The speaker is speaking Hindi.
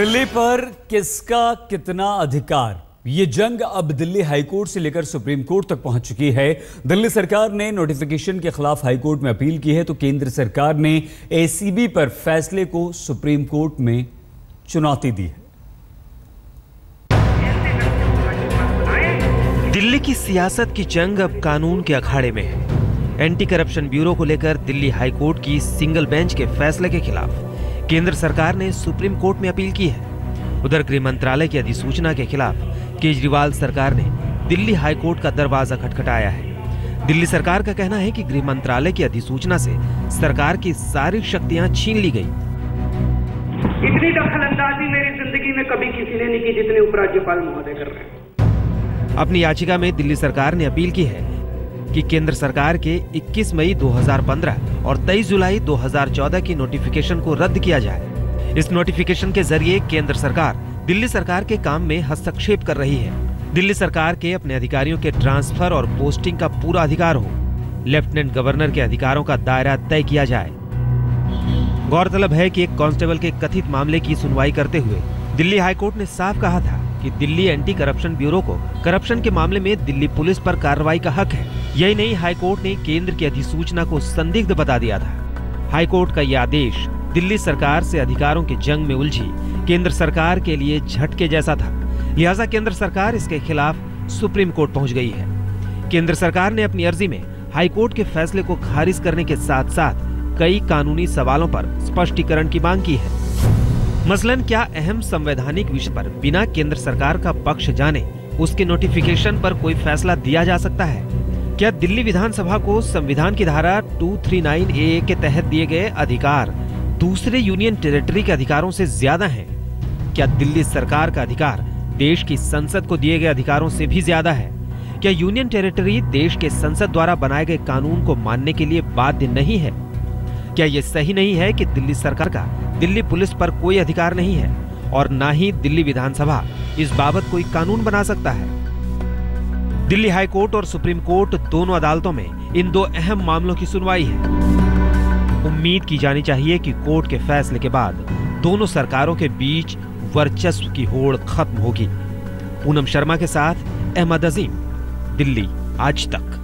दिल्ली पर किसका कितना अधिकार, ये जंग अब दिल्ली हाईकोर्ट से लेकर सुप्रीम कोर्ट तक पहुंच चुकी है। दिल्ली सरकार ने नोटिफिकेशन के खिलाफ हाईकोर्ट में अपील की है, तो केंद्र सरकार ने एसीबी पर फैसले को सुप्रीम कोर्ट में चुनौती दी है। दिल्ली की सियासत की जंग अब कानून के अखाड़े में है। एंटी करप्शन ब्यूरो को लेकर दिल्ली हाईकोर्ट की सिंगल बेंच के फैसले के खिलाफ केंद्र सरकार ने सुप्रीम कोर्ट में अपील की है। उधर गृह मंत्रालय की अधिसूचना के खिलाफ केजरीवाल सरकार ने दिल्ली हाईकोर्ट का दरवाजा खटखटाया है। दिल्ली सरकार का कहना है कि गृह मंत्रालय की अधिसूचना से सरकार की सारी शक्तियां छीन ली गई। इतनी दखलंदाजी मेरी जिंदगी में कभी किसी ने नहीं की जितने उपराज्यपाल महोदय कर रहे हैं। अपनी याचिका में दिल्ली सरकार ने अपील की है कि केंद्र सरकार के 21 मई 2015 और 23 जुलाई 2014 की नोटिफिकेशन को रद्द किया जाए। इस नोटिफिकेशन के जरिए केंद्र सरकार दिल्ली सरकार के काम में हस्तक्षेप कर रही है। दिल्ली सरकार के अपने अधिकारियों के ट्रांसफर और पोस्टिंग का पूरा अधिकार हो। लेफ्टिनेंट गवर्नर के अधिकारों का दायरा तय किया जाए। गौरतलब है कि एक कांस्टेबल के कथित मामले की सुनवाई करते हुए दिल्ली हाईकोर्ट ने साफ कहा था कि दिल्ली एंटी करप्शन ब्यूरो को करप्शन के मामले में दिल्ली पुलिस पर कार्रवाई का हक है। यही नहीं, हाईकोर्ट ने केंद्र की अधिसूचना को संदिग्ध बता दिया था। हाईकोर्ट का यह आदेश दिल्ली सरकार से अधिकारों की जंग में उलझी केंद्र सरकार के लिए झटके जैसा था। लिहाजा केंद्र सरकार इसके खिलाफ सुप्रीम कोर्ट पहुंच गई है। केंद्र सरकार ने अपनी अर्जी में हाईकोर्ट के फैसले को खारिज करने के साथ साथ कई कानूनी सवालों पर स्पष्टीकरण की मांग की है। मसलन, क्या अहम संवैधानिक विषय पर बिना केंद्र सरकार का पक्ष जाने उसके नोटिफिकेशन पर कोई फैसला दिया जा सकता है? क्या दिल्ली विधानसभा को संविधान की धारा 239A के तहत दिए गए अधिकार दूसरे यूनियन टेरिटरी के अधिकारों से ज्यादा हैं? क्या दिल्ली सरकार का अधिकार देश की संसद को दिए गए अधिकारों से भी ज्यादा है? क्या यूनियन टेरिटरी देश के संसद द्वारा बनाए गए कानून को मानने के लिए बाध्य नहीं है? क्या ये सही नहीं है कि दिल्ली सरकार का दिल्ली पुलिस पर कोई अधिकार नहीं है और ना ही दिल्ली विधानसभा इस बाबत कोई कानून बना सकता है? दिल्ली हाईकोर्ट और सुप्रीम कोर्ट दोनों अदालतों में इन दो अहम मामलों की सुनवाई है। उम्मीद की जानी चाहिए कि कोर्ट के फैसले के बाद दोनों सरकारों के बीच वर्चस्व की होड़ खत्म होगी। पूनम शर्मा के साथ अहमद अजीम, दिल्ली आज तक।